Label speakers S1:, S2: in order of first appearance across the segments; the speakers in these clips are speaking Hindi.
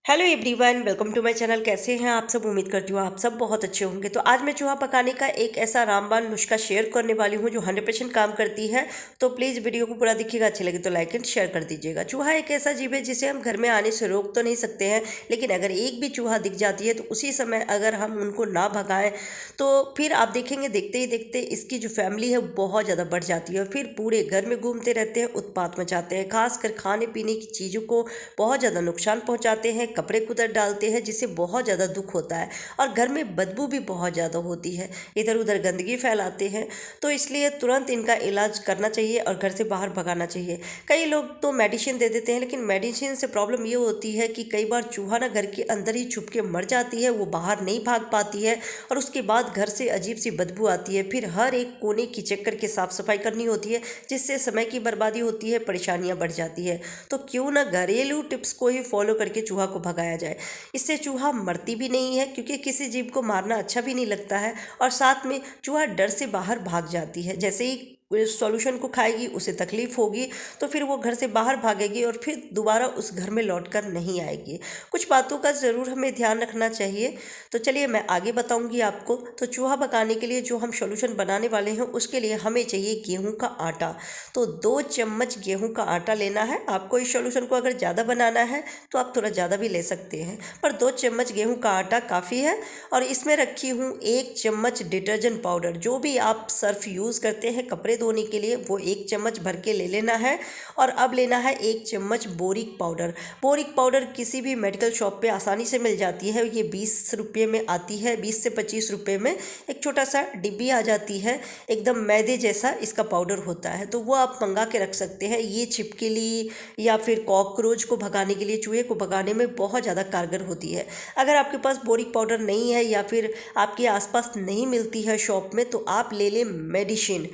S1: Hello everyone, welcome to my channel. कैसे हैं आप सब? उम्मीद करती हूँ आप सब बहुत अच्छे होंगे। तो आज मैं चूहा पकाने का एक ऐसा रामबाण नुस्खा शेयर करने वाली हूँ जो 100% काम करती है। तो प्लीज़ वीडियो को पूरा देखिएगा, अच्छे लगे तो लाइक एंड शेयर कर दीजिएगा। चूहा एक ऐसा जीव है जिसे हम घर में आने से रोक तो नहीं सकते हैं, लेकिन अगर एक भी चूहा दिख जाती है तो उसी समय अगर हम उनको ना भगाएं तो फिर आप देखेंगे देखते ही देखते इसकी जो फैमिली है बहुत ज़्यादा बढ़ जाती है और फिर पूरे घर में घूमते रहते हैं, उत्पात मचाते हैं, खासकर खाने पीने की चीज़ों को बहुत ज़्यादा नुकसान पहुँचाते हैं, कपड़े कुतर डालते हैं जिससे बहुत ज़्यादा दुख होता है और घर में बदबू भी बहुत ज़्यादा होती है, इधर उधर गंदगी फैलाते हैं। तो इसलिए तुरंत इनका इलाज करना चाहिए और घर से बाहर भगाना चाहिए। कई लोग तो मेडिसिन दे देते हैं, लेकिन मेडिसिन से प्रॉब्लम ये होती है कि कई बार चूहा ना घर के अंदर ही छुप के मर जाती है, वो बाहर नहीं भाग पाती है और उसके बाद घर से अजीब सी बदबू आती है। फिर हर एक कोने की चेक करके साफ सफाई करनी होती है, जिससे समय की बर्बादी होती है, परेशानियां बढ़ जाती है। तो क्यों ना घरेलू टिप्स को ही फॉलो करके चूहा को भगाया जाए। इससे चूहा मरती भी नहीं है, क्योंकि किसी जीव को मारना अच्छा भी नहीं लगता है और साथ में चूहा डर से बाहर भाग जाती है। जैसे ही सॉल्यूशन को खाएगी उसे तकलीफ होगी तो फिर वो घर से बाहर भागेगी और फिर दोबारा उस घर में लौटकर नहीं आएगी। कुछ बातों का ज़रूर हमें ध्यान रखना चाहिए। तो चलिए मैं आगे बताऊंगी आपको। तो चूहा भगाने के लिए जो हम सॉल्यूशन बनाने वाले हैं उसके लिए हमें चाहिए गेहूं का आटा। तो 2 चम्मच गेहूं का आटा लेना है आपको। इस सॉल्यूशन को अगर ज़्यादा बनाना है तो आप थोड़ा ज़्यादा भी ले सकते हैं, पर 2 चम्मच गेहूं का आटा काफ़ी है। और इसमें रखी हूँ 1 चम्मच डिटर्जेंट पाउडर। जो भी आप सर्फ यूज़ करते हैं कपड़े धोने के लिए वो 1 चम्मच भर के ले लेना है। और अब लेना है 1 चम्मच बोरिक पाउडर। बोरिक पाउडर किसी भी मेडिकल शॉप पे आसानी से मिल जाती है। ये 20 रुपये में आती है, 20 से 25 रुपये में एक छोटा सा डिब्बी आ जाती है, एकदम मैदे जैसा इसका पाउडर होता है। तो वो आप मंगा के रख सकते हैं। ये छिपकली या फिर कॉकरोच को भगाने के लिए, चूहे को भगाने में बहुत ज़्यादा कारगर होती है। अगर आपके पास बोरिक पाउडर नहीं है या फिर आपके आसपास नहीं मिलती है शॉप में तो आप ले लें मेडिसिन।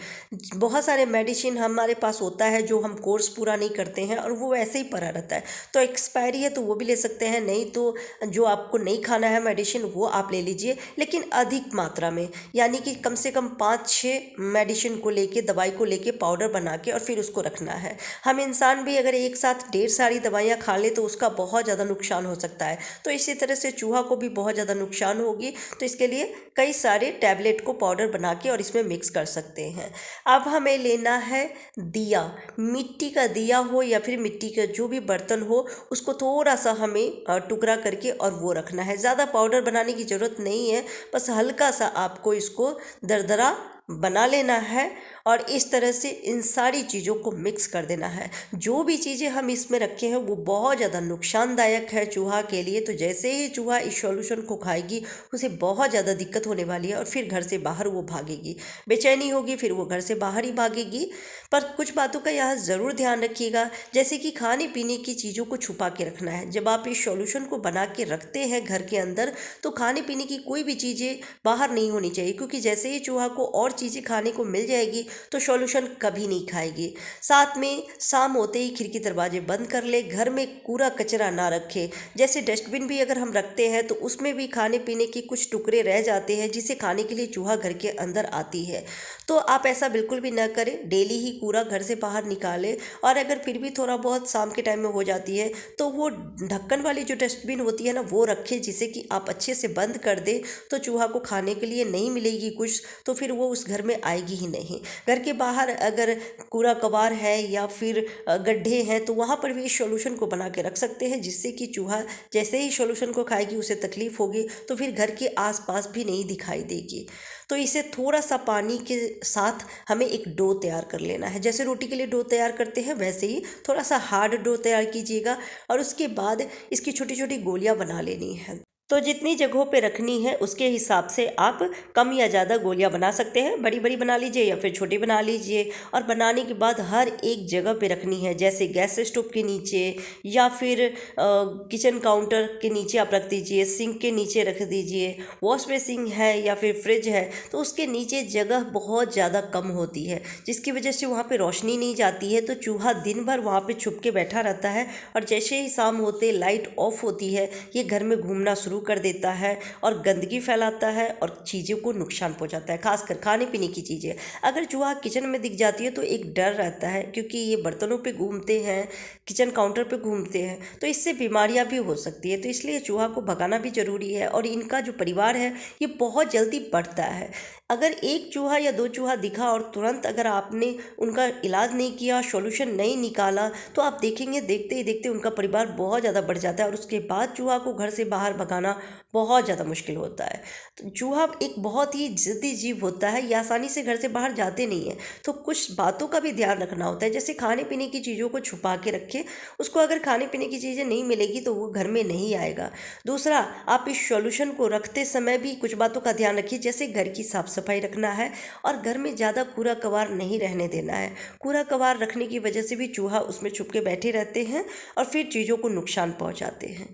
S1: बहुत सारे मेडिसिन हमारे पास होता है जो हम कोर्स पूरा नहीं करते हैं और वो ऐसे ही पड़ा रहता है, तो एक्सपायरी है तो वो भी ले सकते हैं। नहीं तो जो आपको नहीं खाना है मेडिसिन वो आप ले लीजिए, लेकिन अधिक मात्रा में, यानी कि कम से कम 5-6 मेडिसिन को लेके, दवाई को लेके पाउडर बना के और फिर उसको रखना है। हम इंसान भी अगर एक साथ ढेर सारी दवाइयाँ खा ले तो उसका बहुत ज़्यादा नुकसान हो सकता है। तो इसी तरह से चूहा को भी बहुत ज़्यादा नुकसान होगी। तो इसके लिए कई सारे टैबलेट को पाउडर बना के और इसमें मिक्स कर सकते हैं। अब हमें लेना है दिया। मिट्टी का दिया हो या फिर मिट्टी का जो भी बर्तन हो, उसको थोड़ा सा हमें टुकड़ा करके और वो रखना है। ज़्यादा पाउडर बनाने की ज़रूरत नहीं है, बस हल्का सा आपको इसको दरदरा बना लेना है और इस तरह से इन सारी चीज़ों को मिक्स कर देना है। जो भी चीज़ें हम इसमें रखे हैं वो बहुत ज़्यादा नुकसानदायक है चूहा के लिए। तो जैसे ही चूहा इस सॉल्यूशन को खाएगी उसे बहुत ज़्यादा दिक्कत होने वाली है और फिर घर से बाहर वो भागेगी, बेचैनी होगी, फिर वो घर से बाहर ही भागेगी। पर कुछ बातों का यहाँ ज़रूर ध्यान रखिएगा, जैसे कि खाने पीने की चीज़ों को छुपा के रखना है। जब आप इस सॉल्यूशन को बना के रखते हैं घर के अंदर तो खाने पीने की कोई भी चीज़ें बाहर नहीं होनी चाहिए, क्योंकि जैसे ही चूहा को और चीज़ें खाने को मिल जाएगी तो सॉल्यूशन कभी नहीं खाएगी। साथ में शाम होते ही खिड़की दरवाजे बंद कर ले, घर में कूड़ा कचरा ना रखे। जैसे डस्टबिन भी अगर हम रखते हैं तो उसमें भी खाने पीने के कुछ टुकड़े रह जाते हैं जिसे खाने के लिए चूहा घर के अंदर आती है। तो आप ऐसा बिल्कुल भी ना करें, डेली ही कूड़ा घर से बाहर निकालें। और अगर फिर भी थोड़ा बहुत शाम के टाइम में हो जाती है तो वो ढक्कन वाली जो डस्टबिन होती है ना वो रखें, जिसे कि आप अच्छे से बंद कर दें तो चूहा को खाने के लिए नहीं मिलेगी कुछ, तो फिर वो उस घर में आएगी ही नहीं। घर के बाहर अगर कूड़ा कबार है या फिर गड्ढे हैं तो वहाँ पर भी इस सॉल्यूशन को बना के रख सकते हैं, जिससे कि चूहा जैसे ही सॉल्यूशन को खाएगी उसे तकलीफ होगी तो फिर घर के आसपास भी नहीं दिखाई देगी। तो इसे थोड़ा सा पानी के साथ हमें एक डो तैयार कर लेना है। जैसे रोटी के लिए डो तैयार करते हैं वैसे ही थोड़ा सा हार्ड डो तैयार कीजिएगा और उसके बाद इसकी छोटी छोटी गोलियां बना लेनी है। तो जितनी जगहों पे रखनी है उसके हिसाब से आप कम या ज़्यादा गोलियां बना सकते हैं। बड़ी बड़ी बना लीजिए या फिर छोटी बना लीजिए। और बनाने के बाद हर एक जगह पे रखनी है, जैसे गैस स्टोव के नीचे या फिर किचन काउंटर के नीचे आप रख दीजिए, सिंक के नीचे रख दीजिए, वॉश बेसिन है या फिर फ्रिज है तो उसके नीचे जगह बहुत ज़्यादा कम होती है, जिसकी वजह से वहाँ पर रोशनी नहीं जाती है। तो चूहा दिन भर वहाँ पर छुप के बैठा रहता है और जैसे ही शाम होते लाइट ऑफ होती है ये घर में घूमना शुरू शुरू कर देता है और गंदगी फैलाता है और चीज़ों को नुकसान पहुंचाता है, खासकर खाने पीने की चीज़ें। अगर चूहा किचन में दिख जाती है तो एक डर रहता है, क्योंकि ये बर्तनों पे घूमते हैं, किचन काउंटर पे घूमते हैं, तो इससे बीमारियां भी हो सकती है। तो इसलिए चूहा को भगाना भी ज़रूरी है और इनका जो परिवार है ये बहुत जल्दी बढ़ता है। अगर एक चूहा या दो चूहा दिखा और तुरंत अगर आपने उनका इलाज नहीं किया, सॉल्यूशन नहीं निकाला, तो आप देखेंगे देखते ही देखते उनका परिवार बहुत ज़्यादा बढ़ जाता है और उसके बाद चूहा को घर से बाहर भगाना बहुत ज़्यादा मुश्किल होता है। तो चूहा एक बहुत ही ज़िद्दी जीव होता है, ये आसानी से घर से बाहर जाते नहीं है। तो कुछ बातों का भी ध्यान रखना होता है, जैसे खाने पीने की चीज़ों को छुपा के रखें, उसको अगर खाने पीने की चीज़ें नहीं मिलेगी तो वो घर में नहीं आएगा। दूसरा, आप इस सॉल्यूशन को रखते समय भी कुछ बातों का ध्यान रखिए, जैसे घर की साफ सफाई रखना है और घर में ज़्यादा कूड़ा कबार नहीं रहने देना है। कूड़ा कबार रखने की वजह से भी चूहा उसमें छुप के बैठे रहते हैं और फिर चीज़ों को नुकसान पहुंचाते हैं।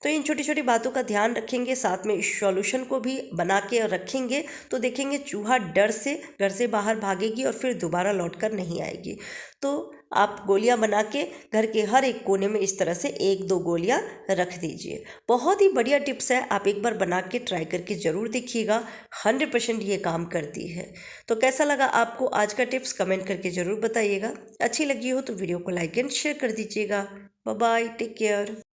S1: तो इन छोटी छोटी बातों का ध्यान रखेंगे, साथ में इस सॉल्यूशन को भी बना के रखेंगे, तो देखेंगे चूहा डर से घर से बाहर भागेगी और फिर दोबारा लौट कर नहीं आएगी। तो आप गोलियां बना के घर के हर एक कोने में इस तरह से 1-2 गोलियां रख दीजिए। बहुत ही बढ़िया टिप्स है, आप एक बार बना के ट्राई करके ज़रूर देखिएगा, 100% ये काम करती है। तो कैसा लगा आपको आज का टिप्स, कमेंट करके ज़रूर बताइएगा। अच्छी लगी हो तो वीडियो को लाइक एंड शेयर कर दीजिएगा। Bye bye, take care.